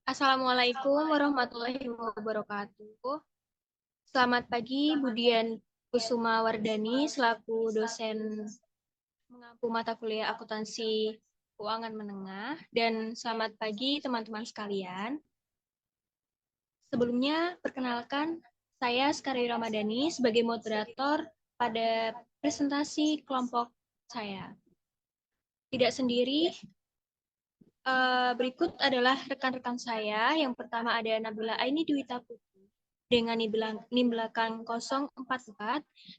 Assalamualaikum warahmatullahi wabarakatuh. Selamat pagi, Budian Kusuma Wardani selaku dosen mengampu mata kuliah akuntansi keuangan menengah. Dan selamat pagi teman-teman sekalian. Sebelumnya, perkenalkan saya Skari Ramadhani sebagai moderator pada presentasi kelompok saya. Tidak sendiri, berikut adalah rekan-rekan saya. Yang pertama ada Nabila Aini Dwita Putri dengan NIM belakang 044,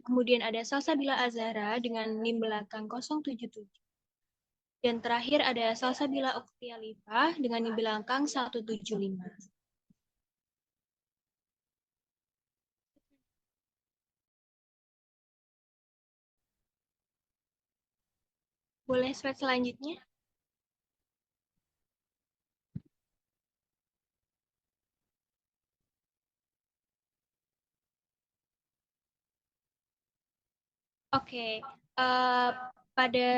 kemudian ada Salsabila Azhara dengan NIM belakang 077. Dan terakhir ada Salsabila Oktialifa dengan NIM belakang 175. Boleh slide selanjutnya? Oke, pada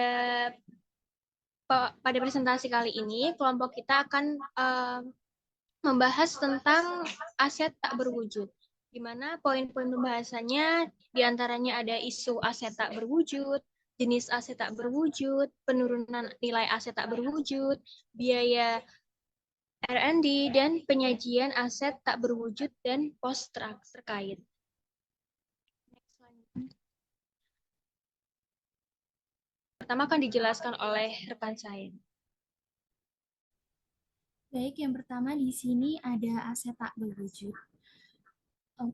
pada presentasi kali ini kelompok kita akan membahas tentang aset tak berwujud, di mana poin-poin pembahasannya diantaranya ada isu aset tak berwujud, jenis aset tak berwujud, penurunan nilai aset tak berwujud, biaya R&D, dan penyajian aset tak berwujud dan pos terkait. Pertama akan dijelaskan oleh rekan saya. Baik, yang pertama di sini ada aset tak berwujud.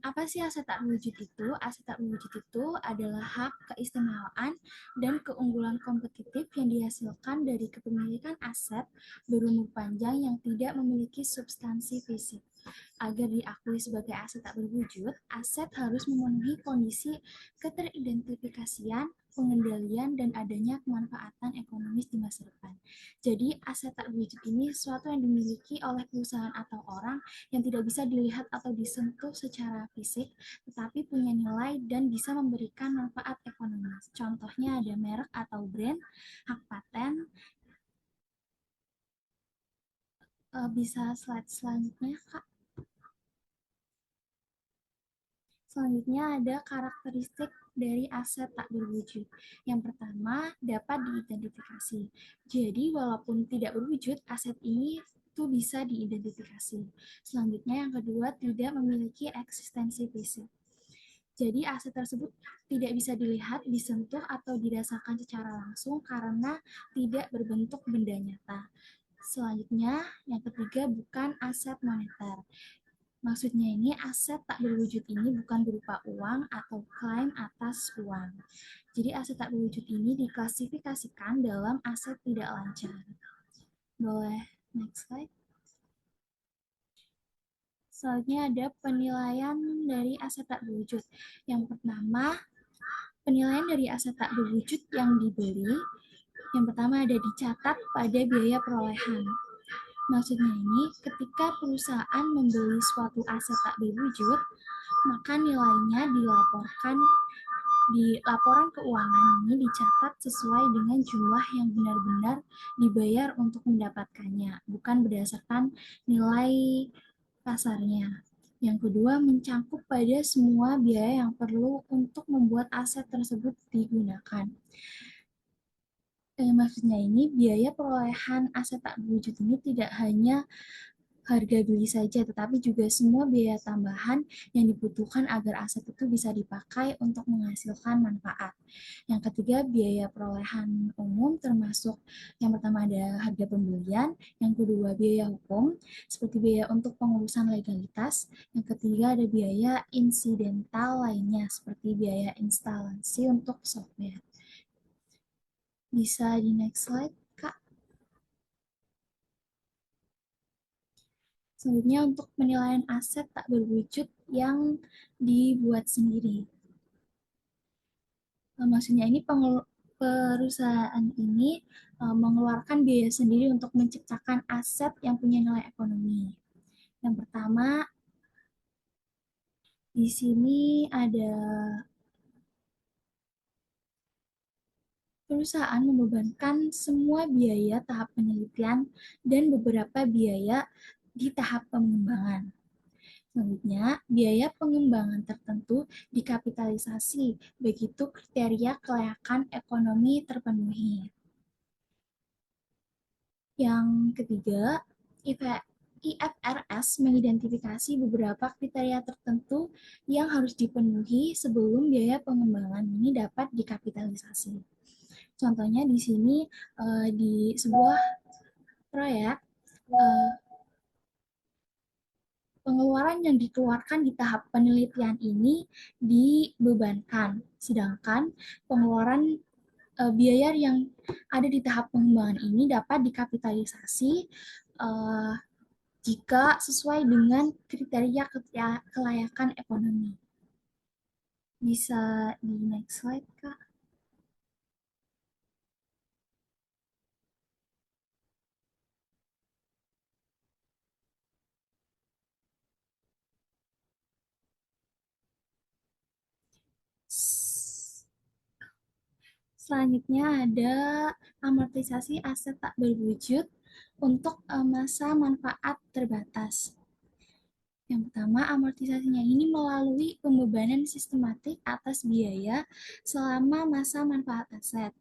Apa sih aset tak berwujud itu? Aset tak berwujud itu adalah hak, keistimewaan, dan keunggulan kompetitif yang dihasilkan dari kepemilikan aset berumur panjang yang tidak memiliki substansi fisik. Agar diakui sebagai aset tak berwujud, aset harus memenuhi kondisi keteridentifikasian, pengendalian, dan adanya kemanfaatan ekonomis di masa depan. Jadi, aset tak berwujud ini sesuatu yang dimiliki oleh perusahaan atau orang yang tidak bisa dilihat atau disentuh secara fisik, tetapi punya nilai dan bisa memberikan manfaat ekonomis. Contohnya ada merek atau brand, hak paten. Bisa slide selanjutnya, Kak. Selanjutnya ada karakteristik dari aset tak berwujud. Yang pertama, dapat diidentifikasi. Jadi, walaupun tidak berwujud, aset ini itu bisa diidentifikasi. Selanjutnya, yang kedua, tidak memiliki eksistensi fisik. Jadi, aset tersebut tidak bisa dilihat, disentuh, atau dirasakan secara langsung karena tidak berbentuk benda nyata. Selanjutnya, yang ketiga, bukan aset moneter. Maksudnya ini aset tak berwujud ini bukan berupa uang atau klaim atas uang. Jadi aset tak berwujud ini diklasifikasikan dalam aset tidak lancar. Boleh next slide. Selanjutnya ada penilaian dari aset tak berwujud. Yang pertama, penilaian dari aset tak berwujud yang dibeli. Yang pertama ada dicatat pada biaya perolehan. Maksudnya ini, ketika perusahaan membeli suatu aset tak berwujud, maka nilainya dilaporkan di laporan keuangan ini dicatat sesuai dengan jumlah yang benar-benar dibayar untuk mendapatkannya, bukan berdasarkan nilai pasarnya. Yang kedua, mencangkup pada semua biaya yang perlu untuk membuat aset tersebut digunakan. Maksudnya ini, biaya perolehan aset tak berwujud ini tidak hanya harga beli saja, tetapi juga semua biaya tambahan yang dibutuhkan agar aset itu bisa dipakai untuk menghasilkan manfaat. Yang ketiga, biaya perolehan umum termasuk yang pertama ada harga pembelian, yang kedua biaya hukum, seperti biaya untuk pengurusan legalitas, yang ketiga ada biaya insidental lainnya, seperti biaya instalasi untuk software. Bisa di next slide, Kak. Selanjutnya untuk penilaian aset tak berwujud yang dibuat sendiri. Maksudnya ini perusahaan ini mengeluarkan biaya sendiri untuk menciptakan aset yang punya nilai ekonomi. Yang pertama, di sini ada perusahaan membebankan semua biaya tahap penelitian dan beberapa biaya di tahap pengembangan. Selanjutnya, biaya pengembangan tertentu dikapitalisasi, begitu kriteria kelayakan ekonomi terpenuhi. Yang ketiga, IFRS mengidentifikasi beberapa kriteria tertentu yang harus dipenuhi sebelum biaya pengembangan ini dapat dikapitalisasi. Contohnya di sini di sebuah proyek pengeluaran yang dikeluarkan di tahap penelitian ini dibebankan, sedangkan pengeluaran biaya yang ada di tahap pengembangan ini dapat dikapitalisasi jika sesuai dengan kriteria kelayakan ekonomi. Bisa di next slide, Kak. Selanjutnya ada amortisasi aset tak berwujud untuk masa manfaat terbatas. Yang pertama, amortisasinya ini melalui pembebanan sistematik atas biaya selama masa manfaat aset.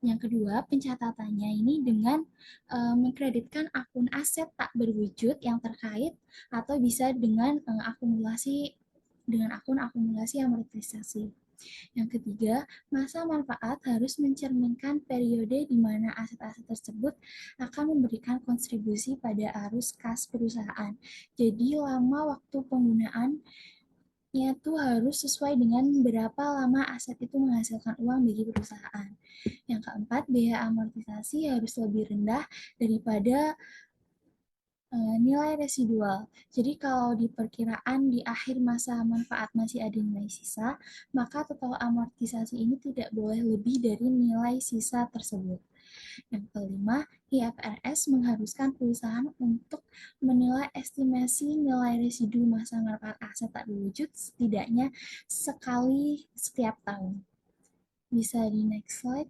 Yang kedua, pencatatannya ini dengan mengkreditkan akun aset tak berwujud yang terkait atau bisa dengan akun akumulasi amortisasi. Yang ketiga, masa manfaat harus mencerminkan periode di mana aset-aset tersebut akan memberikan kontribusi pada arus kas perusahaan. Jadi lama waktu penggunaannya tuh harus sesuai dengan berapa lama aset itu menghasilkan uang bagi perusahaan. Yang keempat, biaya amortisasi harus lebih rendah daripada nilai residual. Jadi kalau di perkiraan di akhir masa manfaat masih ada nilai sisa, maka total amortisasi ini tidak boleh lebih dari nilai sisa tersebut. Yang kelima, IFRS mengharuskan perusahaan untuk menilai estimasi nilai residu masa manfaat aset tak berwujud setidaknya sekali setiap tahun. Bisa di next slide.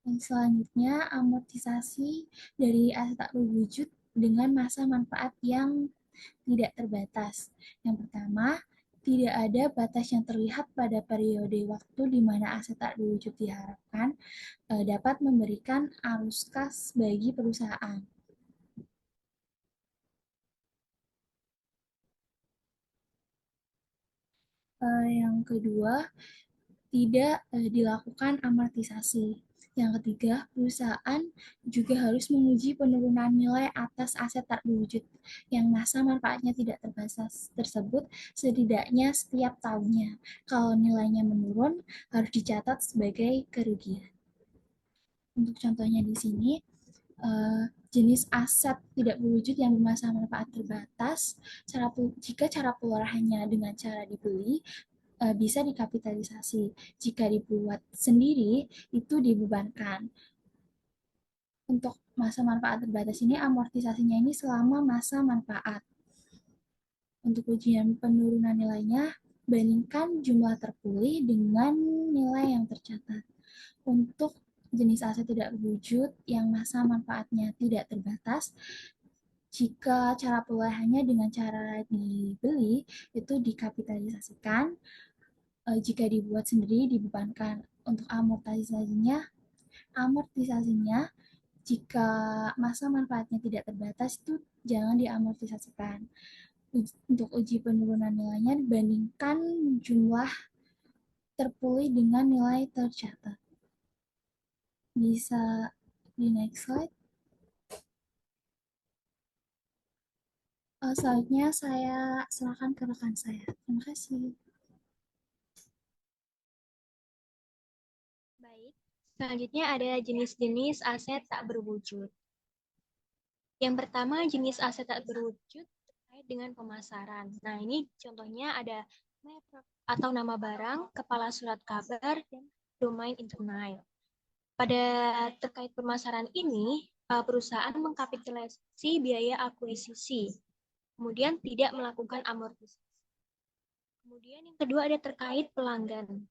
Dan selanjutnya, amortisasi dari aset tak berwujud dengan masa manfaat yang tidak terbatas. Yang pertama, tidak ada batas yang terlihat pada periode waktu di mana aset tak berwujud diharapkan dapat memberikan arus kas bagi perusahaan. Yang kedua, tidak dilakukan amortisasi. Yang ketiga, perusahaan juga harus menguji penurunan nilai atas aset tak berwujud yang masa manfaatnya tidak terbatas tersebut setidaknya setiap tahunnya. Kalau nilainya menurun, harus dicatat sebagai kerugian. Untuk contohnya di sini, jenis aset tidak berwujud yang bermasa manfaat terbatas, jika cara pengeluarannya dengan cara dibeli, bisa dikapitalisasi. Jika dibuat sendiri, itu dibebankan. Untuk masa manfaat terbatas ini, amortisasinya ini selama masa manfaat. Untuk ujian penurunan nilainya, bandingkan jumlah terpulih dengan nilai yang tercatat. Untuk jenis aset tidak berwujud yang masa manfaatnya tidak terbatas, jika cara pengelolaannya dengan cara dibeli, itu dikapitalisasikan. Jika dibuat sendiri dibebankan. Untuk amortisasinya jika masa manfaatnya tidak terbatas itu jangan diamortisasikan. Untuk uji penurunan nilainya dibandingkan jumlah terpulih dengan nilai tercatat. Bisa di next slide. Selanjutnya saya serahkan ke rekan saya. Terima kasih. Baik, selanjutnya ada jenis-jenis aset tak berwujud. Yang pertama, jenis aset tak berwujud terkait dengan pemasaran. Nah, ini contohnya ada merek atau nama barang, kepala surat kabar, dan domain internet. Pada terkait pemasaran ini, perusahaan mengkapitalisasi biaya akuisisi, kemudian tidak melakukan amortisasi. Kemudian yang kedua ada terkait pelanggan.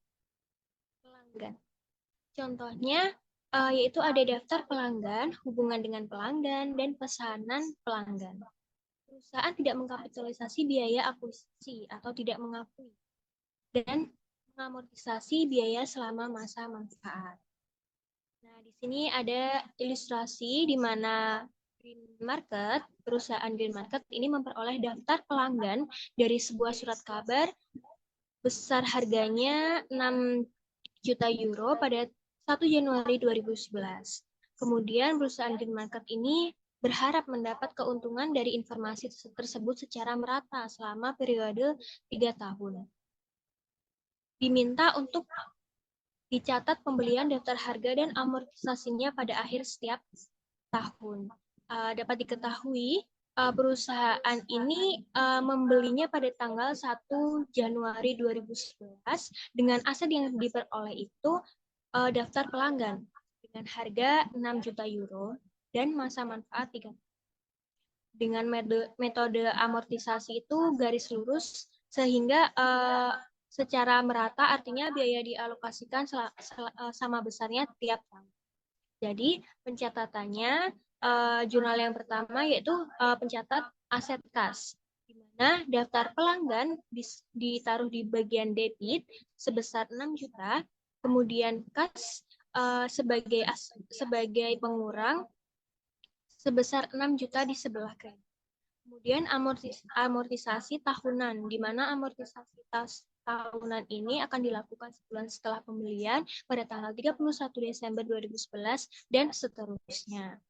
Contohnya yaitu ada daftar pelanggan, hubungan dengan pelanggan, dan pesanan pelanggan. Perusahaan tidak mengkapitalisasi biaya akuisisi atau tidak mengakui, dan mengamortisasi biaya selama masa manfaat. Nah, di sini ada ilustrasi di mana Green Market, perusahaan Green Market ini memperoleh daftar pelanggan dari sebuah surat kabar besar harganya 6 juta euro pada 1 Januari 2011. Kemudian perusahaan Green Market ini berharap mendapat keuntungan dari informasi tersebut secara merata selama periode 3 tahun. Diminta untuk dicatat pembelian, daftar harga, dan amortisasinya pada akhir setiap tahun. Dapat diketahui, perusahaan ini membelinya pada tanggal 1 Januari 2011 dengan aset yang diperoleh itu daftar pelanggan dengan harga 6 juta euro dan masa manfaat 3 tahun. Dengan metode amortisasi itu garis lurus sehingga secara merata artinya biaya dialokasikan sama besarnya tiap tahun. Jadi pencatatannya jurnal yang pertama yaitu pencatat aset kas, di mana daftar pelanggan ditaruh di bagian debit sebesar 6 juta, kemudian kas sebagai pengurang sebesar 6 juta di sebelah kiri. Kemudian amortisasi tahunan, di mana amortisasi tahunan ini akan dilakukan sebulan setelah pembelian pada tanggal 31 Desember 2011 dan seterusnya.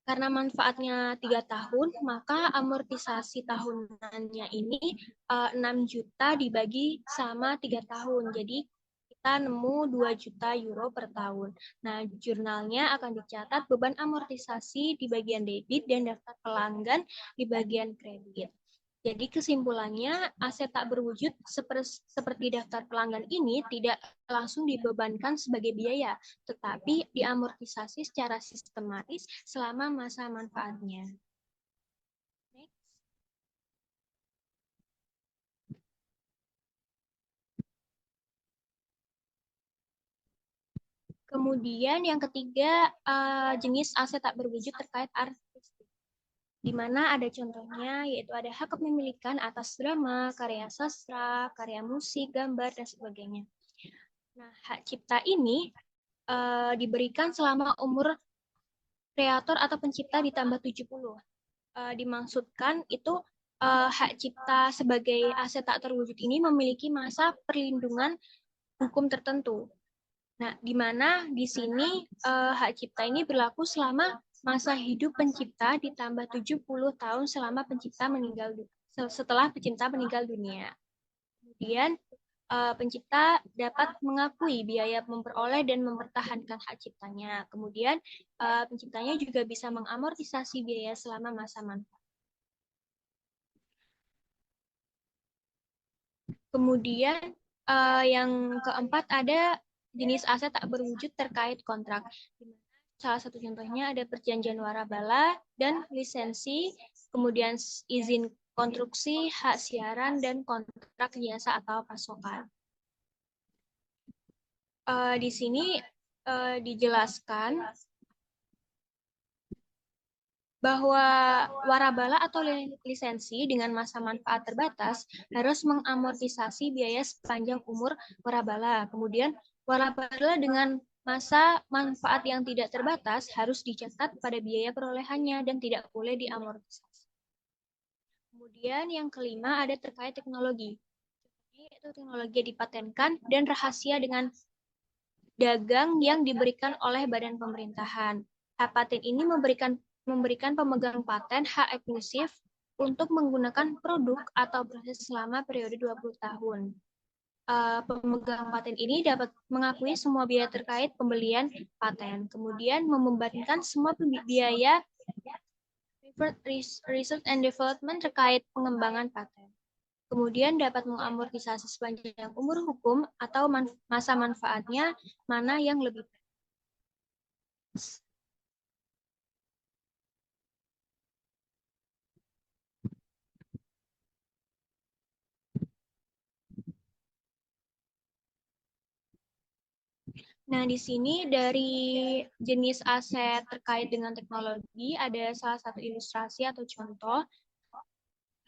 Karena manfaatnya 3 tahun, maka amortisasi tahunannya ini 6 juta dibagi sama 3 tahun. Jadi kita nemu 2 juta euro per tahun. Nah, jurnalnya akan dicatat beban amortisasi di bagian debit dan daftar pelanggan di bagian kredit. Jadi kesimpulannya, aset tak berwujud seperti daftar pelanggan ini tidak langsung dibebankan sebagai biaya, tetapi diamortisasi secara sistematis selama masa manfaatnya. Next. Kemudian yang ketiga, jenis aset tak berwujud terkait artistik, di mana ada contohnya, yaitu ada hak kepemilikan atas drama, karya sastra, karya musik, gambar, dan sebagainya. Nah, hak cipta ini diberikan selama umur kreator atau pencipta ditambah 70. Dimaksudkan itu hak cipta sebagai aset tak terwujud ini memiliki masa perlindungan hukum tertentu. Nah, di mana di sini hak cipta ini berlaku selama masa hidup pencipta ditambah 70 tahun setelah pencipta meninggal dunia. Kemudian pencipta dapat mengakui biaya memperoleh dan mempertahankan hak ciptanya. Kemudian penciptanya juga bisa mengamortisasi biaya selama masa manfaat. Kemudian yang keempat ada jenis aset tak berwujud terkait kontrak. Salah satu contohnya ada perjanjian warabala dan lisensi, kemudian izin konstruksi, hak siaran, dan kontrak jasa atau pasokan. Di sini dijelaskan bahwa warabala atau lisensi dengan masa manfaat terbatas harus mengamortisasi biaya sepanjang umur warabala. Kemudian warabala dengan masa manfaat yang tidak terbatas harus dicatat pada biaya perolehannya dan tidak boleh diamortisasi. Kemudian yang kelima ada terkait teknologi. Yaitu teknologi yang dipatenkan dan rahasia dengan dagang yang diberikan oleh badan pemerintahan. Hak paten ini memberikan pemegang paten hak eksklusif untuk menggunakan produk atau proses selama periode 20 tahun. Pemegang paten ini dapat mengakui semua biaya terkait pembelian paten, kemudian membebankan semua biaya research and development terkait pengembangan paten. Kemudian dapat mengamortisasi sepanjang umur hukum atau masa manfaatnya mana yang lebih baik. Nah, di sini dari jenis aset terkait dengan teknologi ada salah satu ilustrasi atau contoh.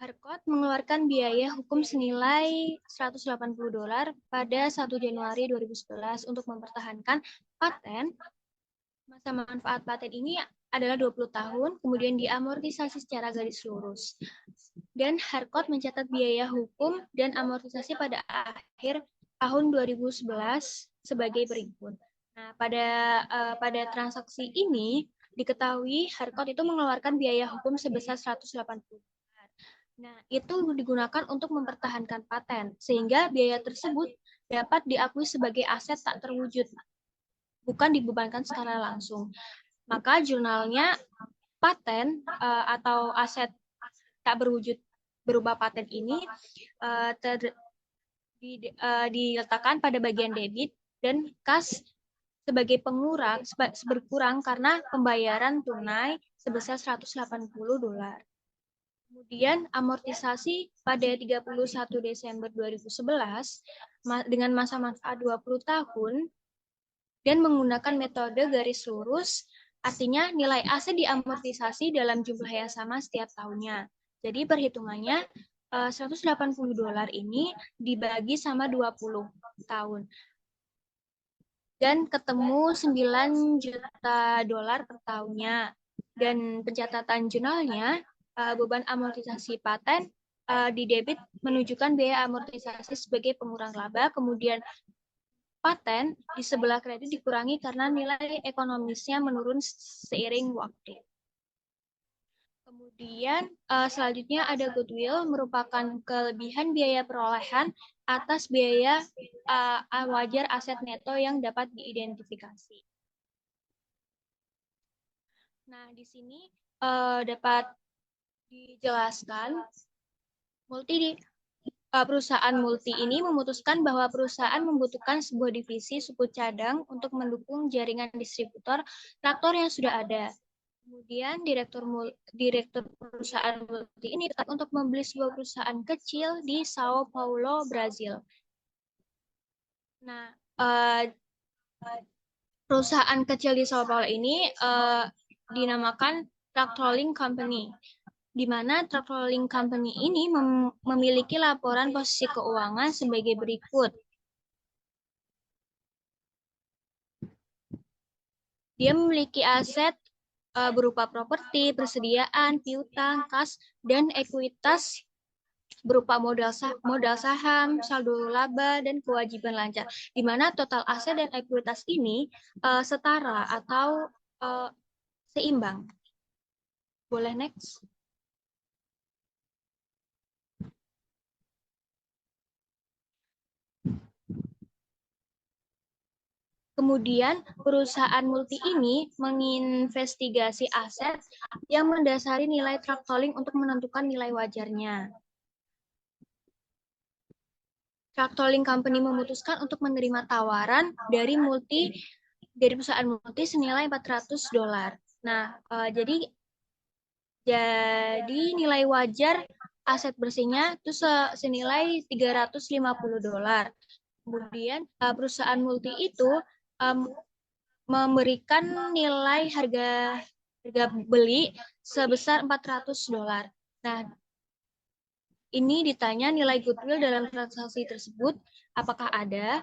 Harcourt mengeluarkan biaya hukum senilai $180 pada 1 Januari 2011 untuk mempertahankan paten. Masa manfaat paten ini adalah 20 tahun, kemudian diamortisasi secara garis lurus. Dan Harcourt mencatat biaya hukum dan amortisasi pada akhir tahun 2011 sebagai berikut. Nah, pada transaksi ini diketahui Harcourt itu mengeluarkan biaya hukum sebesar 180. Nah, itu digunakan untuk mempertahankan paten, sehingga biaya tersebut dapat diakui sebagai aset tak terwujud, bukan dibebankan secara langsung. Maka jurnalnya paten atau aset tak berwujud berupa paten ini diletakkan pada bagian debit dan kas sebagai berkurang karena pembayaran tunai sebesar $180. Kemudian amortisasi pada 31 Desember 2011 dengan masa manfaat 20 tahun dan menggunakan metode garis lurus, artinya nilai aset diamortisasi dalam jumlah yang sama setiap tahunnya. Jadi perhitungannya $180 ini dibagi sama 20 tahun. Dan ketemu $9 juta per tahunnya. Dan pencatatan jurnalnya, beban amortisasi paten di debit menunjukkan biaya amortisasi sebagai pengurang laba, kemudian paten di sebelah kredit dikurangi karena nilai ekonomisnya menurun seiring waktu. Kemudian selanjutnya ada goodwill, merupakan kelebihan biaya perolehan atas biaya wajar aset neto yang dapat diidentifikasi. Nah, di sini dapat dijelaskan perusahaan multi ini memutuskan bahwa perusahaan membutuhkan sebuah divisi suku cadang untuk mendukung jaringan distributor traktor yang sudah ada. Kemudian direktur perusahaan multi ini tetap untuk membeli sebuah perusahaan kecil di Sao Paulo, Brazil. Nah, perusahaan kecil di Sao Paulo ini dinamakan Truck Rolling Company, di mana Truck Rolling Company ini memiliki laporan posisi keuangan sebagai berikut. Dia memiliki aset berupa properti, persediaan, piutang, kas, dan ekuitas berupa modal saham, saldo laba, dan kewajiban lancar. Di mana total aset dan ekuitas ini setara atau seimbang. Boleh next? Kemudian perusahaan multi ini menginvestigasi aset yang mendasari nilai truck tolling untuk menentukan nilai wajarnya. Truck tolling company memutuskan untuk menerima tawaran dari perusahaan multi senilai $400. Nah, jadi nilai wajar aset bersihnya itu senilai $350. Kemudian perusahaan multi itu memberikan nilai harga beli sebesar $400. Nah, ini ditanya nilai goodwill dalam transaksi tersebut apakah ada?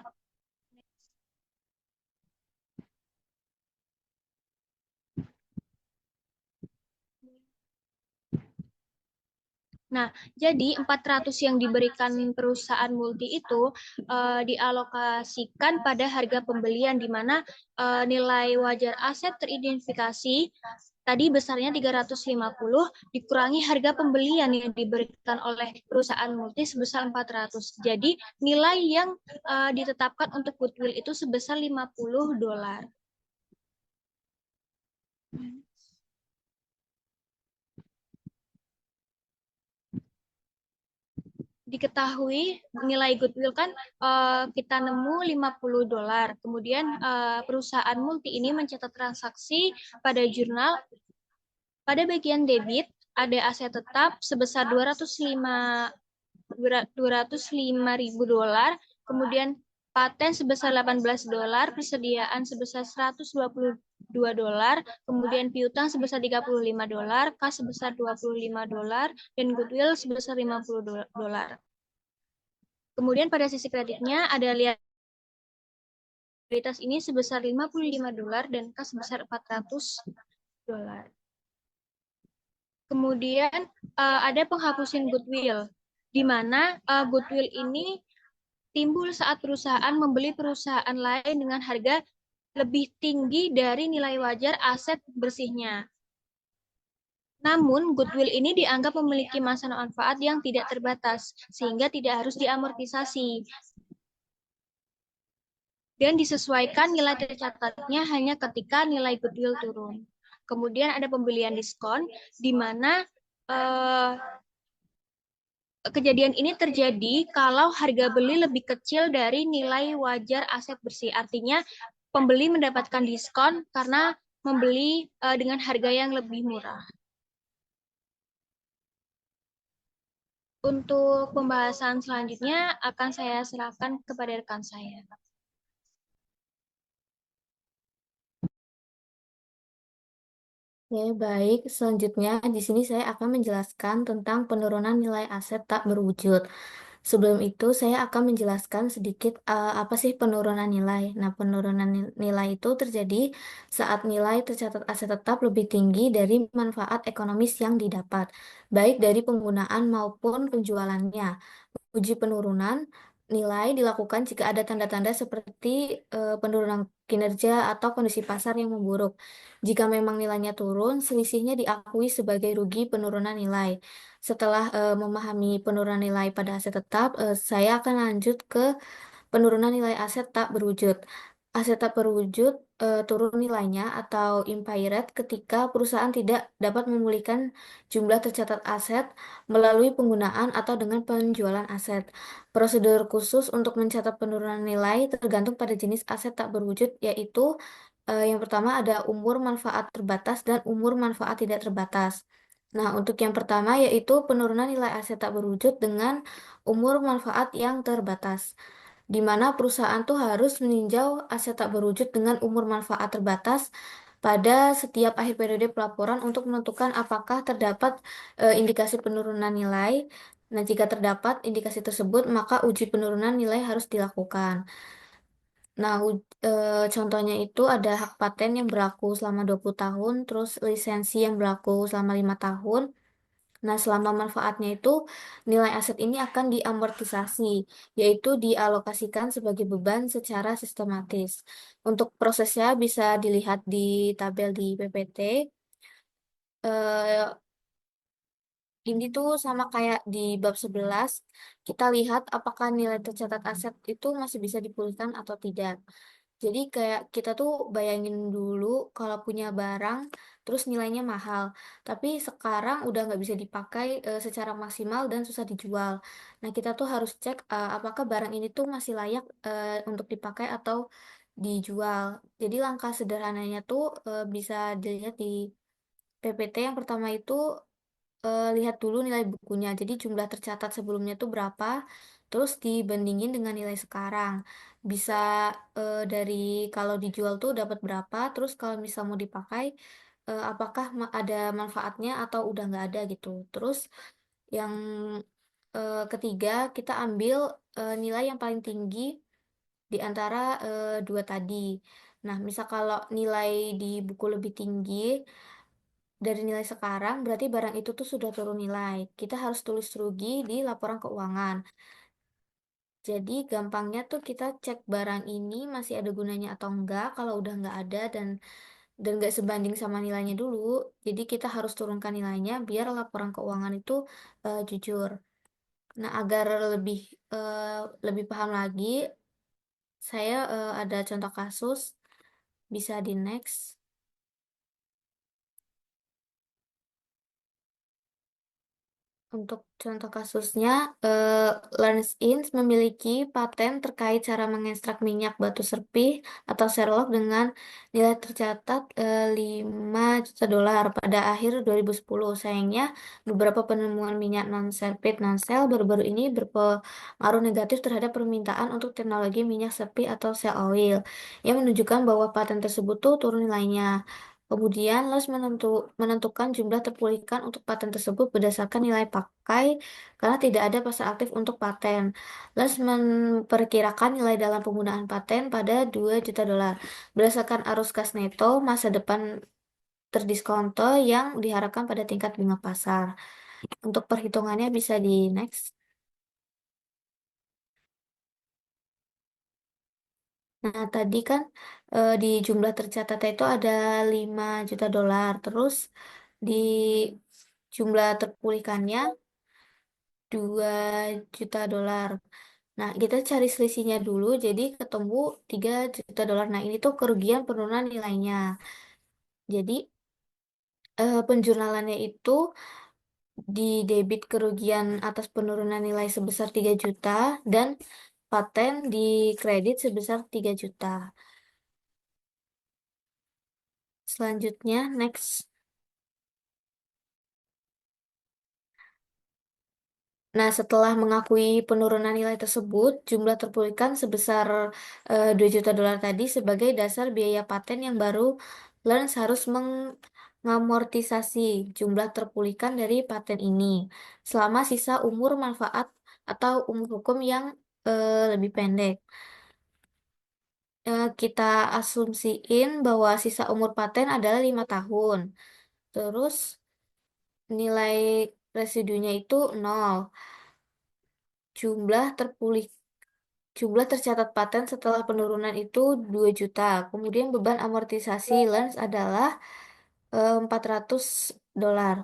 Nah, jadi 400 yang diberikan perusahaan multi itu dialokasikan pada harga pembelian di mana nilai wajar aset teridentifikasi tadi besarnya 350 dikurangi harga pembelian yang diberikan oleh perusahaan multi sebesar 400. Jadi nilai yang ditetapkan untuk goodwill itu sebesar $50. Diketahui nilai goodwill kan kita nemu $50. Kemudian perusahaan multi ini mencatat transaksi pada jurnal. Pada bagian debit ada aset tetap sebesar $205.000. Kemudian paten sebesar $18, persediaan sebesar $122, kemudian piutang sebesar $35, kas sebesar $25, dan goodwill sebesar $50. Kemudian pada sisi kreditnya ada liabilitas ini sebesar $55 dan kas sebesar $400. Kemudian ada penghapusan goodwill, di mana goodwill ini timbul saat perusahaan membeli perusahaan lain dengan harga lebih tinggi dari nilai wajar aset bersihnya. Namun, goodwill ini dianggap memiliki masa manfaat yang tidak terbatas, sehingga tidak harus diamortisasi. Dan disesuaikan nilai tercatatnya hanya ketika nilai goodwill turun. Kemudian ada pembelian diskon, di mana kejadian ini terjadi kalau harga beli lebih kecil dari nilai wajar aset bersih. Artinya, pembeli mendapatkan diskon karena membeli dengan harga yang lebih murah. Untuk pembahasan selanjutnya akan saya serahkan kepada rekan saya. Oke, baik. Selanjutnya, di sini saya akan menjelaskan tentang penurunan nilai aset tak berwujud. Sebelum itu, saya akan menjelaskan sedikit apa sih penurunan nilai. Nah, penurunan nilai itu terjadi saat nilai tercatat aset tetap lebih tinggi dari manfaat ekonomis yang didapat, baik dari penggunaan maupun penjualannya. Uji penurunan nilai dilakukan jika ada tanda-tanda seperti penurunan kinerja atau kondisi pasar yang memburuk. Jika memang nilainya turun, selisihnya diakui sebagai rugi penurunan nilai. Setelah memahami penurunan nilai pada aset tetap, saya akan lanjut ke penurunan nilai aset tak berwujud. Aset tak berwujud turun nilainya atau impaired ketika perusahaan tidak dapat memulihkan jumlah tercatat aset melalui penggunaan atau dengan penjualan aset. Prosedur khusus untuk mencatat penurunan nilai tergantung pada jenis aset tak berwujud, yaitu yang pertama ada umur manfaat terbatas dan umur manfaat tidak terbatas. Nah, untuk yang pertama yaitu penurunan nilai aset tak berwujud dengan umur manfaat yang terbatas, di mana perusahaan tuh harus meninjau aset tak berwujud dengan umur manfaat terbatas pada setiap akhir periode pelaporan untuk menentukan apakah terdapat indikasi penurunan nilai. Nah, jika terdapat indikasi tersebut, maka uji penurunan nilai harus dilakukan. Nah, contohnya itu ada hak paten yang berlaku selama 20 tahun, terus lisensi yang berlaku selama 5 tahun. Nah, selama manfaatnya itu, nilai aset ini akan diamortisasi, yaitu dialokasikan sebagai beban secara sistematis. Untuk prosesnya bisa dilihat di tabel di PPT. Eh, ini tuh sama kayak di bab 11, kita lihat apakah nilai tercatat aset itu masih bisa dipulihkan atau tidak. Jadi kayak kita tuh bayangin dulu kalau punya barang terus nilainya mahal, tapi sekarang udah nggak bisa dipakai secara maksimal dan susah dijual. Nah, kita tuh harus cek apakah barang ini tuh masih layak untuk dipakai atau dijual. Jadi langkah sederhananya tuh bisa dilihat di PPT. Yang pertama itu lihat dulu nilai bukunya. Jadi jumlah tercatat sebelumnya tuh berapa, terus dibandingin dengan nilai sekarang. Bisa dari kalau dijual tuh dapat berapa, terus kalau misal mau dipakai, apakah ada manfaatnya atau udah nggak ada gitu. Terus yang ketiga, kita ambil nilai yang paling tinggi di antara dua tadi. Nah, misal kalau nilai di buku lebih tinggi dari nilai sekarang, berarti barang itu tuh sudah turun nilai. Kita harus tulis rugi di laporan keuangan. Jadi gampangnya tuh kita cek barang ini masih ada gunanya atau enggak. Kalau udah nggak ada dan nggak sebanding sama nilainya dulu, jadi kita harus turunkan nilainya biar laporan keuangan itu jujur. Nah, agar lebih eh, lebih paham lagi, saya ada contoh kasus, bisa di next. Untuk contoh kasusnya, Lance Inc. memiliki paten terkait cara mengekstrak minyak batu serpih atau Sherlock dengan nilai tercatat 5 juta dolar pada akhir 2010. Sayangnya, beberapa penemuan minyak non-serpit non-shell baru-baru ini berpengaruh negatif terhadap permintaan untuk teknologi minyak serpih atau shell oil, yang menunjukkan bahwa paten tersebut tuh turun nilainya. Kemudian, Loss menentukan jumlah terpulihkan untuk paten tersebut berdasarkan nilai pakai karena tidak ada pasar aktif untuk paten. Loss memperkirakan nilai dalam penggunaan paten pada 2 juta dolar berdasarkan arus kas neto masa depan terdiskonto yang diharapkan pada tingkat bunga pasar. Untuk perhitungannya bisa di next. Nah, tadi kan di jumlah tercatat itu ada 5 juta dolar. Terus di jumlah terpulihkannya 2 juta dolar. Nah, kita cari selisihnya dulu, jadi ketemu 3 juta dolar. Nah, ini tuh kerugian penurunan nilainya. Jadi, penjurnalannya itu di debit kerugian atas penurunan nilai sebesar 3 juta dan paten di kredit sebesar 3 juta. Selanjutnya, next. Nah, setelah mengakui penurunan nilai tersebut, jumlah terpulihkan sebesar 2 juta dolar tadi sebagai dasar biaya paten yang baru, Lens harus mengamortisasi jumlah terpulihkan dari paten ini selama sisa umur manfaat atau umur hukum yang lebih pendek. Kita asumsiin bahwa sisa umur paten adalah 5 tahun. Terus nilai residunya itu 0. Jumlah terpulih Jumlah tercatat paten setelah penurunan itu 2 juta. Kemudian beban amortisasi Lens adalah 400 dolar.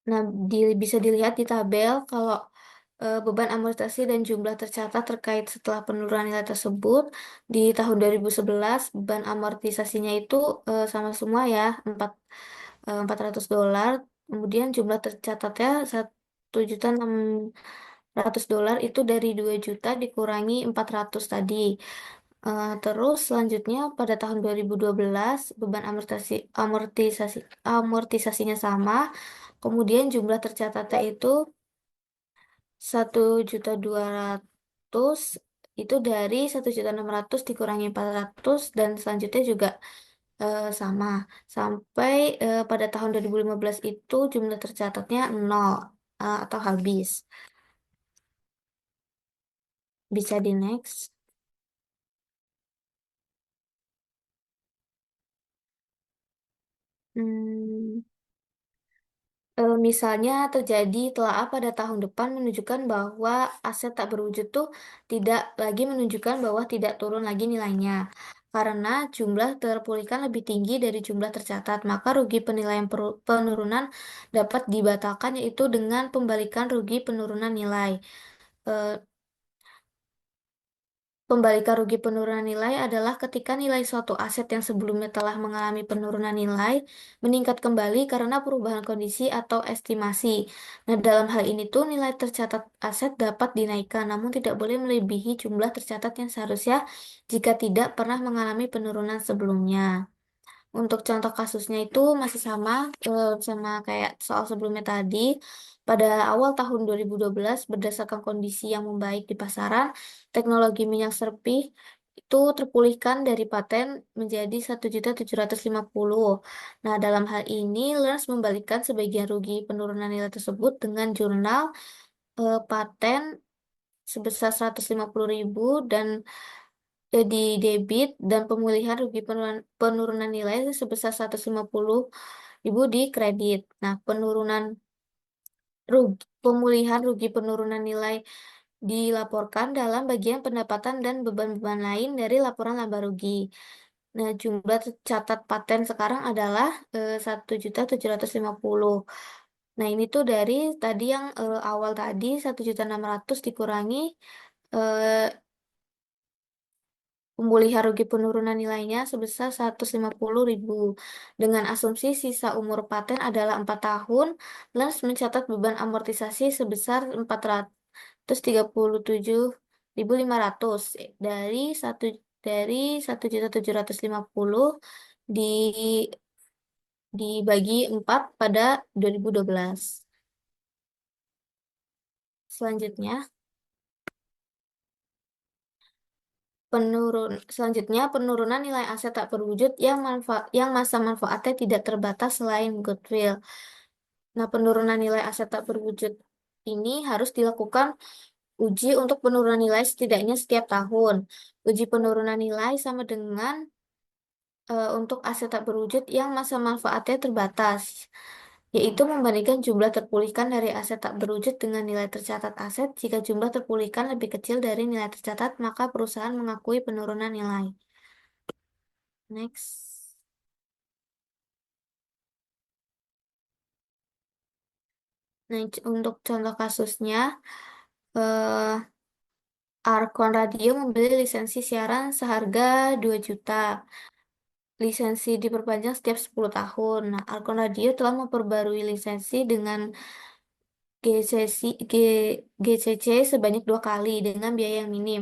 Nah, bisa dilihat di tabel kalau beban amortisasi dan jumlah tercatat terkait setelah penurunan nilai tersebut di tahun 2011 beban amortisasinya itu sama semua ya 400 dolar. Kemudian jumlah tercatatnya 1.600 dolar itu dari 2 juta dikurangi 400 tadi. Terus selanjutnya pada tahun 2012 beban amortisasinya sama. Kemudian jumlah tercatatnya itu 1.200.000 itu dari 1.600.000 dikurangi 400 dan selanjutnya juga sama sampai pada tahun 2015 itu jumlah tercatatnya 0 atau habis. Bisa di next. Hmm. Misalnya terjadi telaah pada tahun depan menunjukkan bahwa aset tak berwujud tuh tidak lagi menunjukkan bahwa tidak turun lagi nilainya. Karena jumlah terpulihkan lebih tinggi dari jumlah tercatat, maka rugi penilaian penurunan dapat dibatalkan yaitu dengan pembalikan rugi penurunan nilai. Eh, Pembalikan rugi penurunan nilai adalah ketika nilai suatu aset yang sebelumnya telah mengalami penurunan nilai meningkat kembali karena perubahan kondisi atau estimasi. Nah, dalam hal ini tuh nilai tercatat aset dapat dinaikkan, namun tidak boleh melebihi jumlah tercatat yang seharusnya jika tidak pernah mengalami penurunan sebelumnya. Untuk contoh kasusnya itu masih sama kayak soal sebelumnya tadi. Pada awal tahun 2012, berdasarkan kondisi yang membaik di pasaran, teknologi minyak serpih itu terpulihkan dari paten menjadi 1.750.000. Nah, dalam hal ini, Lens membalikkan sebagian rugi penurunan nilai tersebut dengan jurnal paten sebesar 150.000 dan di debit dan pemulihan rugi penurunan nilai sebesar 150.000 di kredit. Nah, pemulihan rugi penurunan nilai dilaporkan dalam bagian pendapatan dan beban-beban lain dari laporan laba rugi. Nah, jumlah tercatat paten sekarang adalah 1.750.000. Nah, ini tuh dari tadi yang awal tadi 1.600.000 dikurangi eh, pemulihan rugi penurunan nilainya sebesar 150.000 dengan asumsi sisa umur paten adalah 4 tahun, plus mencatat beban amortisasi sebesar 437.500 dari 1.750 di dibagi 4 pada 2012. Selanjutnya, penurunan nilai aset tak berwujud yang masa manfaatnya tidak terbatas selain goodwill. Nah, penurunan nilai aset tak berwujud ini harus dilakukan uji untuk penurunan nilai setidaknya setiap tahun. Uji penurunan nilai sama dengan untuk aset tak berwujud yang masa manfaatnya terbatas, yaitu membandingkan jumlah terpulihkan dari aset tak berwujud dengan nilai tercatat aset. Jika jumlah terpulihkan lebih kecil dari nilai tercatat, maka perusahaan mengakui penurunan nilai. Next. Nah, untuk contoh kasusnya, eh, Arkon Radio membeli lisensi siaran seharga 2 juta. Lisensi diperpanjang setiap 10 tahun. Nah, Arkon Radio telah memperbarui lisensi dengan GCC, GCC sebanyak 2 kali dengan biaya yang minim.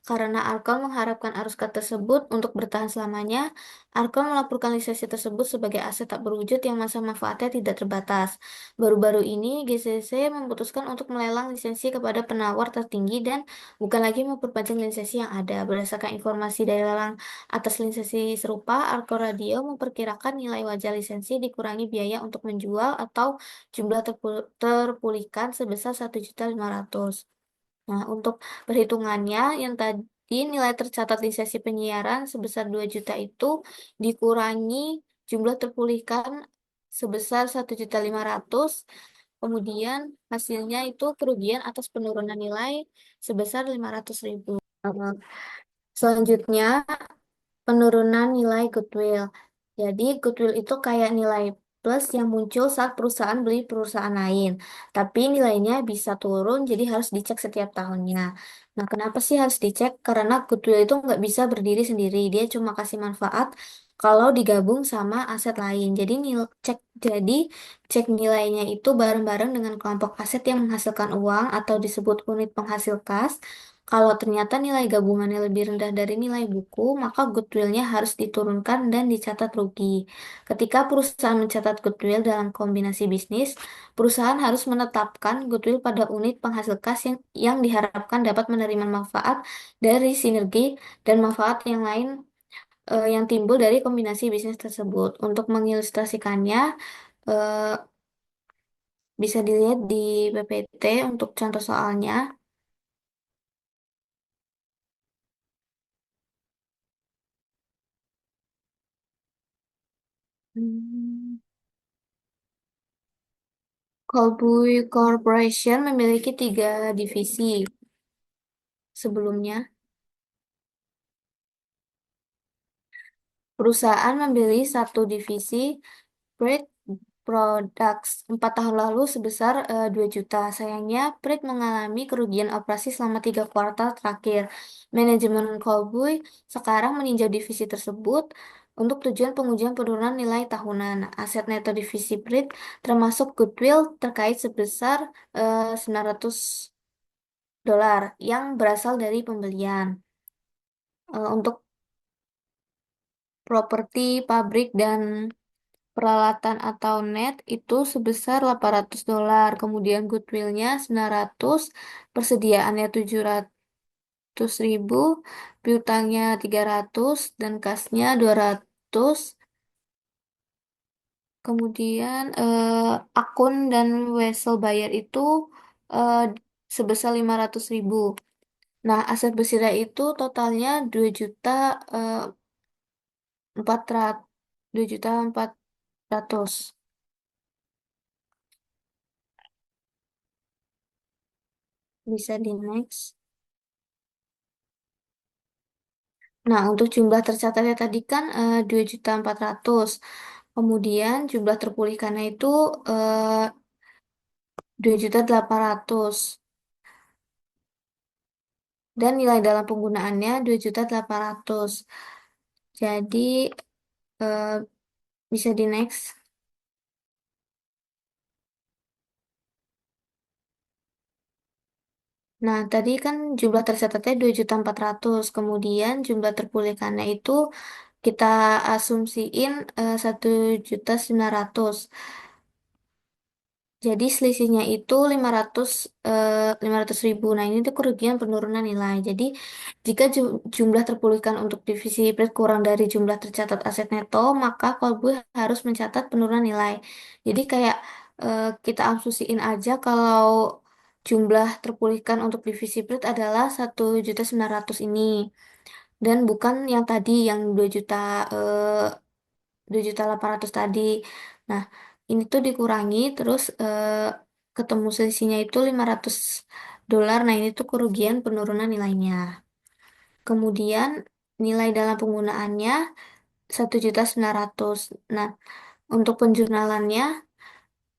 Karena Arkon mengharapkan arus cut tersebut untuk bertahan selamanya, Arkon melaporkan lisensi tersebut sebagai aset tak berwujud yang masa manfaatnya tidak terbatas. Baru-baru ini, GCC memutuskan untuk melelang lisensi kepada penawar tertinggi dan bukan lagi memperpanjang lisensi yang ada. Berdasarkan informasi dari lelang atas lisensi serupa, Arkon Radio memperkirakan nilai wajar lisensi dikurangi biaya untuk menjual atau jumlah terpulihkan sebesar 1.500.000. Nah, untuk perhitungannya yang tadi nilai tercatat lisensi penyiaran sebesar 2 juta itu dikurangi jumlah terpulihkan sebesar 1.500.000. Kemudian hasilnya itu kerugian atas penurunan nilai sebesar 500.000. Selanjutnya, penurunan nilai goodwill. Jadi, goodwill itu kayak nilai plus yang muncul saat perusahaan beli perusahaan lain. Tapi nilainya bisa turun, jadi harus dicek setiap tahunnya. Nah, kenapa sih harus dicek? Karena goodwill itu nggak bisa berdiri sendiri. Dia cuma kasih manfaat kalau digabung sama aset lain. Jadi cek nilainya itu bareng-bareng dengan kelompok aset yang menghasilkan uang atau disebut unit penghasil kas. Kalau ternyata nilai gabungannya lebih rendah dari nilai buku, maka goodwill-nya harus diturunkan dan dicatat rugi. Ketika perusahaan mencatat goodwill dalam kombinasi bisnis, perusahaan harus menetapkan goodwill pada unit penghasil kas yang diharapkan dapat menerima manfaat dari sinergi dan manfaat yang lain yang timbul dari kombinasi bisnis tersebut. Untuk mengilustrasikannya, eh, bisa dilihat di PPT untuk contoh soalnya. Hmm. Colbui Corporation memiliki 3 divisi. Sebelumnya, perusahaan membeli satu divisi Bread Products 4 tahun lalu sebesar 2 juta. Sayangnya, Bread mengalami kerugian operasi selama 3 kuartal terakhir. Manajemen Colbui sekarang meninjau divisi tersebut untuk tujuan pengujian penurunan nilai tahunan. Aset neto divisi Bread termasuk goodwill terkait sebesar 900 dolar yang berasal dari pembelian. Untuk properti, pabrik, dan peralatan atau net itu sebesar 800 dolar. Kemudian goodwillnya 900, persediaannya 700.000, piutangnya 300, dan kasnya 200. Kemudian akun dan wesel bayar itu eh, sebesar 500.000. Nah, aset bersirah itu totalnya 2.400.000. Bisa di next. Nah, untuk jumlah tercatatnya tadi kan 2.400.000. Kemudian jumlah terpulihkannya itu 2.800.000. dan nilai dalam penggunaannya 2.800.000. Jadi eh, bisa di next. Nah, tadi kan jumlah tercatatnya 2.400.000. Kemudian jumlah terpulihkannya itu kita asumsiin 1.900.000. Jadi selisihnya itu 500 ribu. Nah, ini tuh kerugian penurunan nilai. Jadi jika jumlah terpulihkan untuk divisi plus kurang dari jumlah tercatat aset neto, maka Kolbu harus mencatat penurunan nilai. Jadi kayak kita asumsiin aja kalau jumlah terpulihkan untuk divisi plus adalah 1.900.000 ini. Dan bukan yang tadi yang 2.800.000 tadi. Nah, ini tuh dikurangi terus ketemu selisihnya itu $500. Nah, ini tuh kerugian penurunan nilainya. Kemudian nilai dalam penggunaannya 1.900.000. Nah, untuk penjurnalannya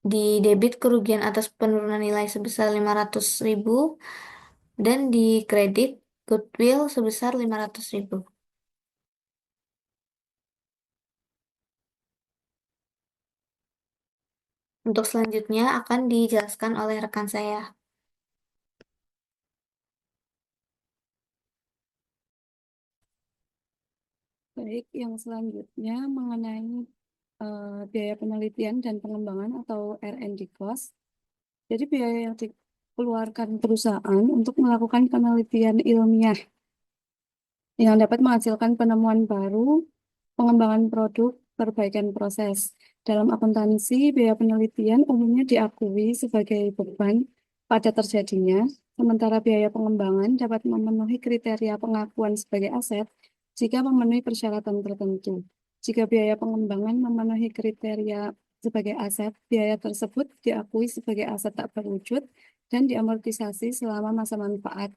di debit kerugian atas penurunan nilai sebesar 500.000 dan di kredit goodwill sebesar 500.000. Untuk selanjutnya akan dijelaskan oleh rekan saya. Baik, yang selanjutnya mengenai biaya penelitian dan pengembangan atau R&D cost. Jadi biaya yang dikeluarkan perusahaan untuk melakukan penelitian ilmiah yang dapat menghasilkan penemuan baru, pengembangan produk, perbaikan proses. Dalam akuntansi, biaya penelitian umumnya diakui sebagai beban pada terjadinya, sementara biaya pengembangan dapat memenuhi kriteria pengakuan sebagai aset jika memenuhi persyaratan tertentu. Jika biaya pengembangan memenuhi kriteria sebagai aset, biaya tersebut diakui sebagai aset tak berwujud dan diamortisasi selama masa manfaat.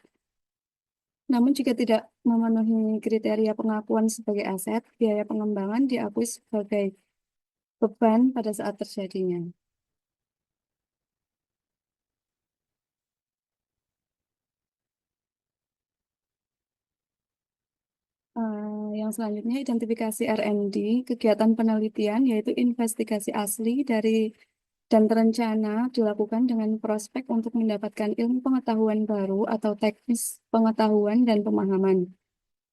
Namun jika tidak memenuhi kriteria pengakuan sebagai aset, biaya pengembangan diakui sebagai beban pada saat terjadinya. Yang selanjutnya identifikasi R&D, kegiatan penelitian yaitu investigasi asli dari dan terencana dilakukan dengan prospek untuk mendapatkan ilmu pengetahuan baru atau teknis pengetahuan dan pemahaman.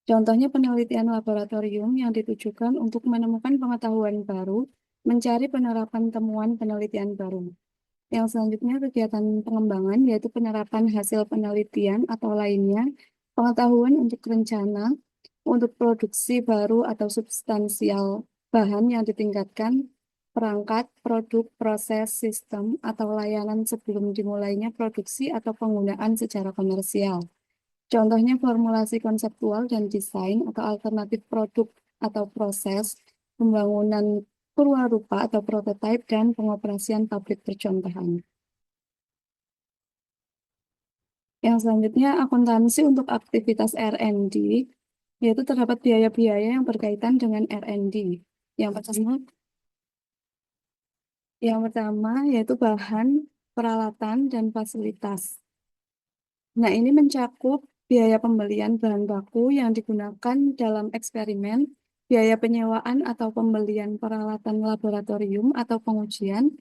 Contohnya penelitian laboratorium yang ditujukan untuk menemukan pengetahuan baru, mencari penerapan temuan penelitian baru. Yang selanjutnya kegiatan pengembangan yaitu penerapan hasil penelitian atau lainnya, pengetahuan untuk rencana, untuk produksi baru atau substansial bahan yang ditingkatkan, perangkat, produk, proses, sistem, atau layanan sebelum dimulainya produksi atau penggunaan secara komersial. Contohnya formulasi konseptual dan desain atau alternatif produk atau proses, pembangunan purwarupa atau prototipe, dan pengoperasian pabrik percontohan. Yang selanjutnya akuntansi untuk aktivitas R&D, yaitu terdapat biaya-biaya yang berkaitan dengan R&D. Yang pertama yaitu bahan, peralatan, dan fasilitas. Nah, ini mencakup biaya pembelian bahan baku yang digunakan dalam eksperimen, biaya penyewaan atau pembelian peralatan laboratorium atau pengujian,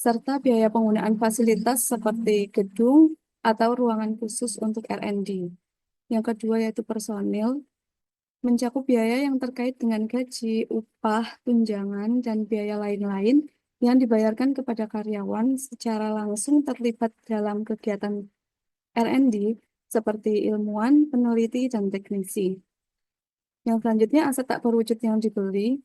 serta biaya penggunaan fasilitas seperti gedung atau ruangan khusus untuk R&D. Yang kedua yaitu personil, mencakup biaya yang terkait dengan gaji, upah, tunjangan, dan biaya lain-lain yang dibayarkan kepada karyawan secara langsung terlibat dalam kegiatan R&D seperti ilmuwan, peneliti, dan teknisi. Yang selanjutnya aset tak berwujud yang dibeli.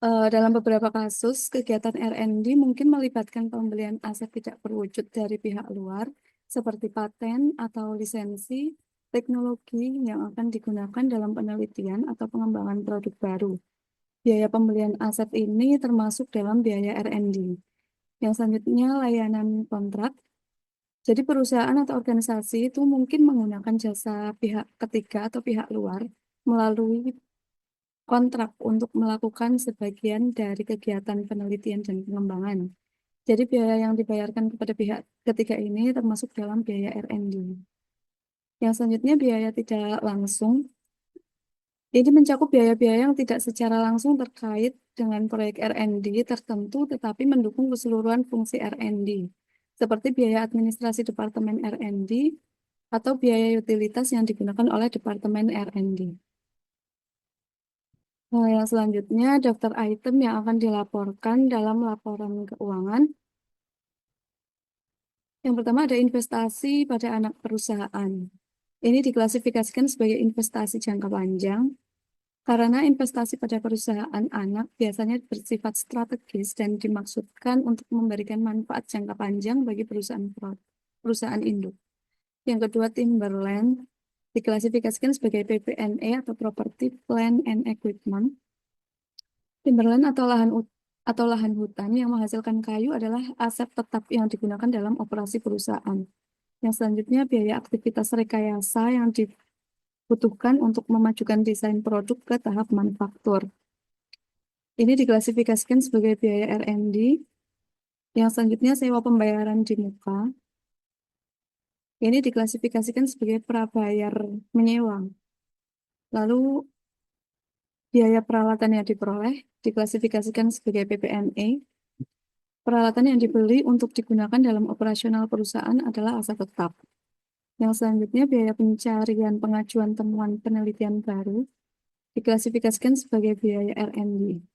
Dalam beberapa kasus, kegiatan R&D mungkin melibatkan pembelian aset tidak berwujud dari pihak luar, seperti paten atau lisensi teknologi yang akan digunakan dalam penelitian atau pengembangan produk baru. Biaya pembelian aset ini termasuk dalam biaya R&D. Yang selanjutnya, layanan kontrak. Jadi perusahaan atau organisasi itu mungkin menggunakan jasa pihak ketiga atau pihak luar melalui kontrak untuk melakukan sebagian dari kegiatan penelitian dan pengembangan. Jadi biaya yang dibayarkan kepada pihak ketiga ini termasuk dalam biaya R&D. Yang selanjutnya biaya tidak langsung. Ini mencakup biaya-biaya yang tidak secara langsung terkait dengan proyek R&D tertentu, tetapi mendukung keseluruhan fungsi R&D, seperti biaya administrasi Departemen R&D atau biaya utilitas yang digunakan oleh Departemen R&D. Nah, yang selanjutnya, daftar item yang akan dilaporkan dalam laporan keuangan. Yang pertama ada investasi pada anak perusahaan. Ini diklasifikasikan sebagai investasi jangka panjang, karena investasi pada perusahaan anak biasanya bersifat strategis dan dimaksudkan untuk memberikan manfaat jangka panjang bagi perusahaan induk. Yang kedua, timberland diklasifikasikan sebagai PPNE atau Property, Plant and Equipment. Timberland atau lahan hutan yang menghasilkan kayu adalah aset tetap yang digunakan dalam operasi perusahaan. Yang selanjutnya, biaya aktivitas rekayasa yang dibutuhkan untuk memajukan desain produk ke tahap manufaktur. Ini diklasifikasikan sebagai biaya R&D. Yang selanjutnya, sewa pembayaran di muka. Ini diklasifikasikan sebagai prabayar menyewa. Lalu, biaya peralatan yang diperoleh diklasifikasikan sebagai PPNE. Peralatan yang dibeli untuk digunakan dalam operasional perusahaan adalah aset tetap. Yang selanjutnya, biaya pencarian pengajuan temuan penelitian baru diklasifikasikan sebagai biaya R&D.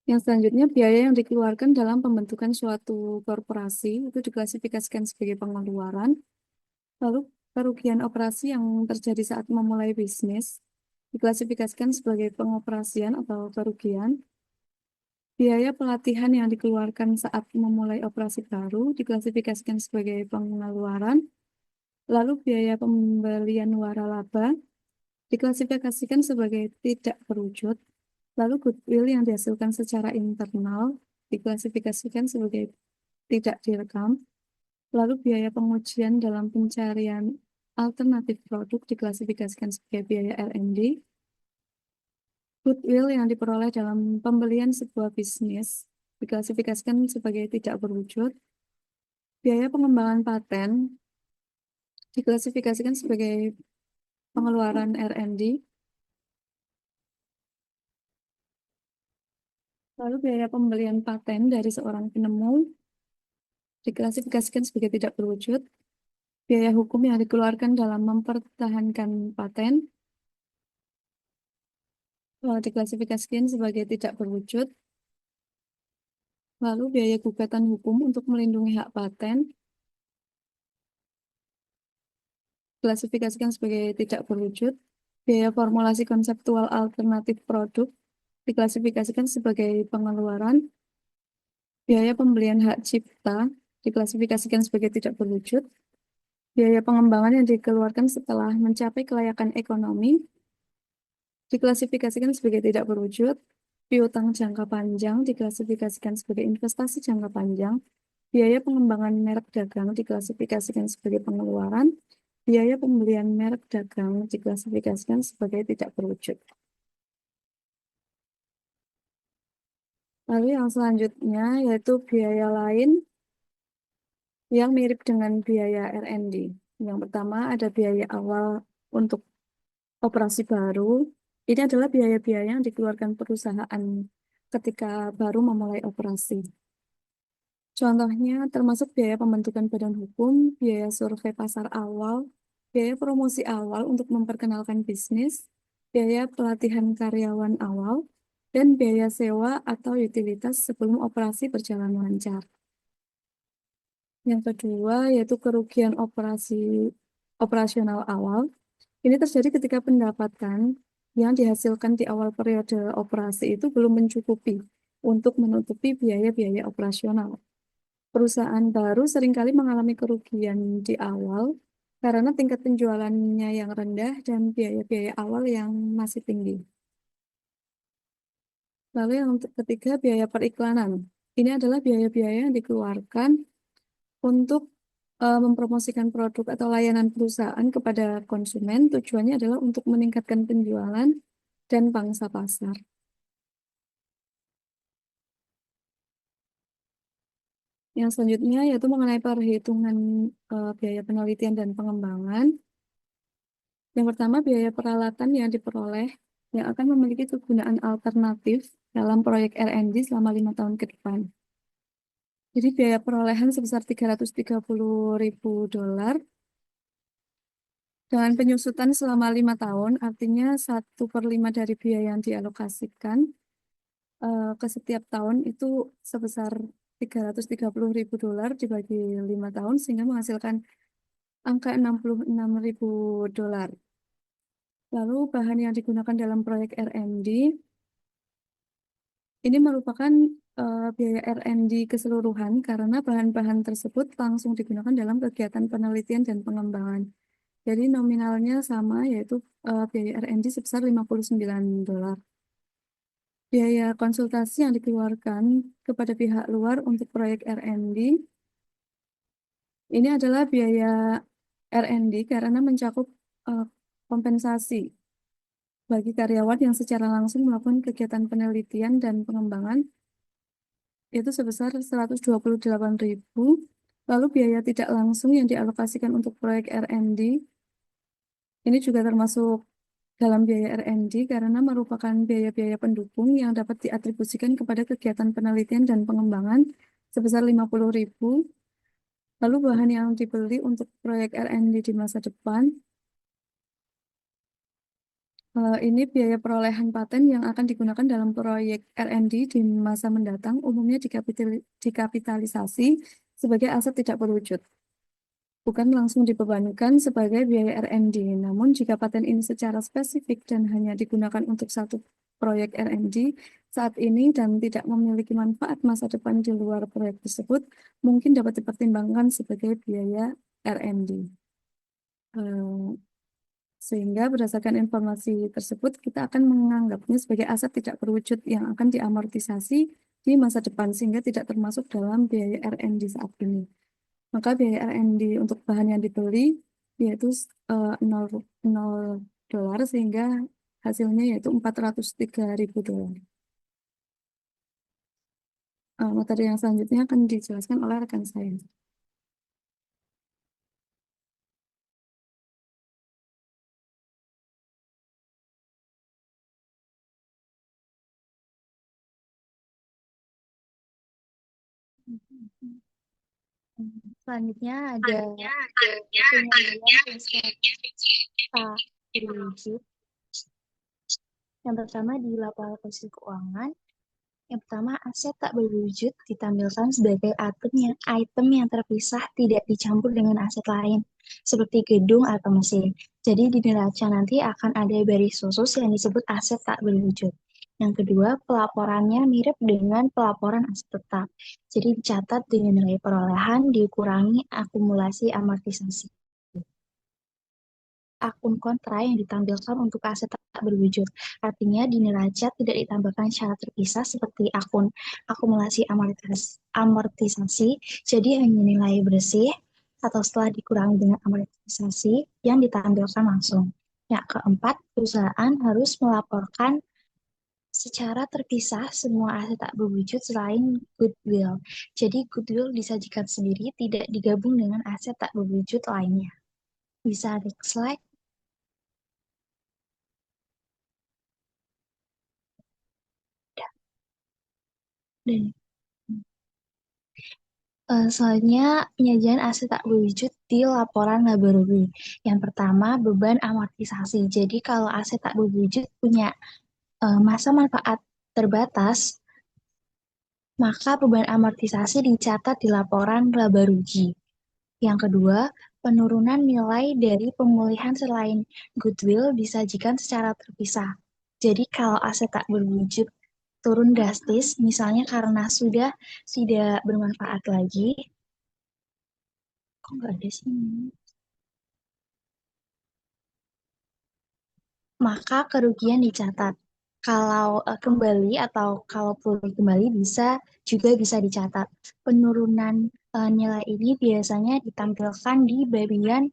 Yang selanjutnya, biaya yang dikeluarkan dalam pembentukan suatu korporasi itu diklasifikasikan sebagai pengeluaran. Lalu, kerugian operasi yang terjadi saat memulai bisnis diklasifikasikan sebagai pengoperasian atau kerugian. Biaya pelatihan yang dikeluarkan saat memulai operasi baru diklasifikasikan sebagai pengeluaran. Lalu, biaya pembelian waralaba diklasifikasikan sebagai tidak berwujud. Lalu goodwill yang dihasilkan secara internal diklasifikasikan sebagai tidak direkam. Lalu biaya pengujian dalam pencarian alternatif produk diklasifikasikan sebagai biaya R&D. Goodwill yang diperoleh dalam pembelian sebuah bisnis diklasifikasikan sebagai tidak berwujud. Biaya pengembangan paten diklasifikasikan sebagai pengeluaran R&D. Lalu biaya pembelian paten dari seorang penemu diklasifikasikan sebagai tidak berwujud. Biaya hukum yang dikeluarkan dalam mempertahankan paten diklasifikasikan sebagai tidak berwujud. Lalu biaya gugatan hukum untuk melindungi hak paten diklasifikasikan sebagai tidak berwujud. Biaya formulasi konseptual alternatif produk diklasifikasikan sebagai pengeluaran. Biaya pembelian hak cipta diklasifikasikan sebagai tidak berwujud. Biaya pengembangan yang dikeluarkan setelah mencapai kelayakan ekonomi diklasifikasikan sebagai tidak berwujud. Piutang jangka panjang diklasifikasikan sebagai investasi jangka panjang. Biaya pengembangan merek dagang diklasifikasikan sebagai pengeluaran. Biaya pembelian merek dagang diklasifikasikan sebagai tidak berwujud. Lalu yang selanjutnya yaitu biaya lain yang mirip dengan biaya R&D. Yang pertama ada biaya awal untuk operasi baru. Ini adalah biaya-biaya yang dikeluarkan perusahaan ketika baru memulai operasi. Contohnya termasuk biaya pembentukan badan hukum, biaya survei pasar awal, biaya promosi awal untuk memperkenalkan bisnis, biaya pelatihan karyawan awal, dan biaya sewa atau utilitas sebelum operasi berjalan lancar. Yang kedua yaitu kerugian operasional awal. Ini terjadi ketika pendapatan yang dihasilkan di awal periode operasi itu belum mencukupi untuk menutupi biaya-biaya operasional. Perusahaan baru seringkali mengalami kerugian di awal karena tingkat penjualannya yang rendah dan biaya-biaya awal yang masih tinggi. Lalu yang ketiga, biaya periklanan. Ini adalah biaya-biaya yang dikeluarkan untuk mempromosikan produk atau layanan perusahaan kepada konsumen. Tujuannya adalah untuk meningkatkan penjualan dan pangsa pasar. Yang selanjutnya yaitu mengenai perhitungan biaya penelitian dan pengembangan. Yang pertama, biaya peralatan yang diperoleh yang akan memiliki kegunaan alternatif dalam proyek R&D selama 5 tahun ke depan. Jadi biaya perolehan sebesar 330.000 dolar dengan penyusutan selama 5 tahun, artinya 1/5 dari biaya yang dialokasikan ke setiap tahun itu sebesar 330.000 dolar dibagi 5 tahun sehingga menghasilkan angka 66.000 dolar. Lalu bahan yang digunakan dalam proyek R&D ini merupakan biaya R&D keseluruhan karena bahan-bahan tersebut langsung digunakan dalam kegiatan penelitian dan pengembangan. Jadi nominalnya sama yaitu biaya R&D sebesar 59 dolar. Biaya konsultasi yang dikeluarkan kepada pihak luar untuk proyek R&D ini adalah biaya R&D karena mencakup eh, kompensasi bagi karyawan yang secara langsung melakukan kegiatan penelitian dan pengembangan itu sebesar 128.000. Lalu biaya tidak langsung yang dialokasikan untuk proyek R&D ini juga termasuk dalam biaya R&D karena merupakan biaya-biaya pendukung yang dapat diatribusikan kepada kegiatan penelitian dan pengembangan sebesar 50.000. Lalu bahan yang dibeli untuk proyek R&D di masa depan ini biaya perolehan paten yang akan digunakan dalam proyek R&D di masa mendatang umumnya dikapitalisasi sebagai aset tidak berwujud, bukan langsung dibebankan sebagai biaya R&D. Namun jika paten ini secara spesifik dan hanya digunakan untuk satu proyek R&D saat ini dan tidak memiliki manfaat masa depan di luar proyek tersebut, mungkin dapat dipertimbangkan sebagai biaya R&D. Sehingga berdasarkan informasi tersebut, kita akan menganggapnya sebagai aset tidak berwujud yang akan diamortisasi di masa depan, sehingga tidak termasuk dalam biaya R&D saat ini. Maka biaya R&D untuk bahan yang dibeli yaitu 0 dolar, sehingga hasilnya yaitu 403.000 dolar. Materi yang selanjutnya akan dijelaskan oleh rekan saya. Selanjutnya ada penyajian tak berwujud. Yang pertama di laporan posisi keuangan. Yang pertama, aset tak berwujud ditampilkan sebagai item yang terpisah tidak dicampur dengan aset lain, seperti gedung atau mesin. Jadi di neraca nanti akan ada baris khusus yang disebut aset tak berwujud. Yang kedua, pelaporannya mirip dengan pelaporan aset tetap. Jadi dicatat dengan nilai perolehan dikurangi akumulasi amortisasi. Akun kontra yang ditampilkan untuk aset tak berwujud. Artinya di neraca tidak ditambahkan secara terpisah seperti akun akumulasi amortisasi, jadi hanya nilai bersih atau setelah dikurangi dengan amortisasi yang ditampilkan langsung. Yang keempat, perusahaan harus melaporkan secara terpisah semua aset tak berwujud selain goodwill. Jadi goodwill disajikan sendiri, tidak digabung dengan aset tak berwujud lainnya. Bisa next slide. Dan selanjutnya penyajian aset tak berwujud di laporan laboratorium. Yang pertama, beban amortisasi. Jadi kalau aset tak berwujud punya masa manfaat terbatas, maka beban amortisasi dicatat di laporan laba rugi. Yang kedua, penurunan nilai dari pemulihan selain goodwill disajikan secara terpisah. Jadi kalau aset tak berwujud turun drastis, misalnya karena sudah tidak bermanfaat lagi, kok nggak ada sih? Maka kerugian dicatat. Kalau kembali atau kalau pulih kembali juga bisa dicatat. Penurunan nilai ini biasanya ditampilkan di bagian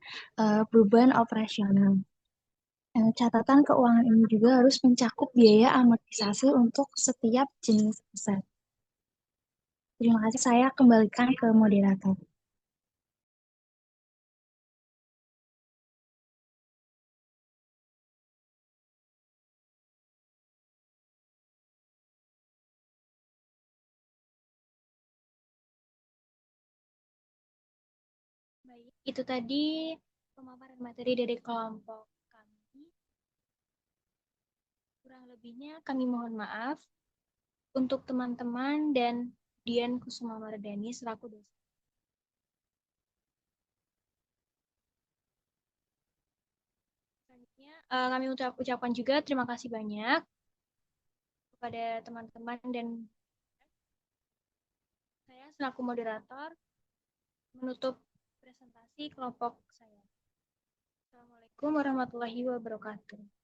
beban operasional. Catatan keuangan ini juga harus mencakup biaya amortisasi untuk setiap jenis aset. Terima kasih, saya kembalikan ke moderator. Baik, itu tadi pemaparan materi dari kelompok kami. Kurang lebihnya kami mohon maaf untuk teman-teman dan Dian Kusuma Mardani selaku dosen. Selanjutnya, kami ucapkan juga terima kasih banyak kepada teman-teman dan saya selaku moderator menutup presentasi kelompok saya. Assalamualaikum warahmatullahi wabarakatuh.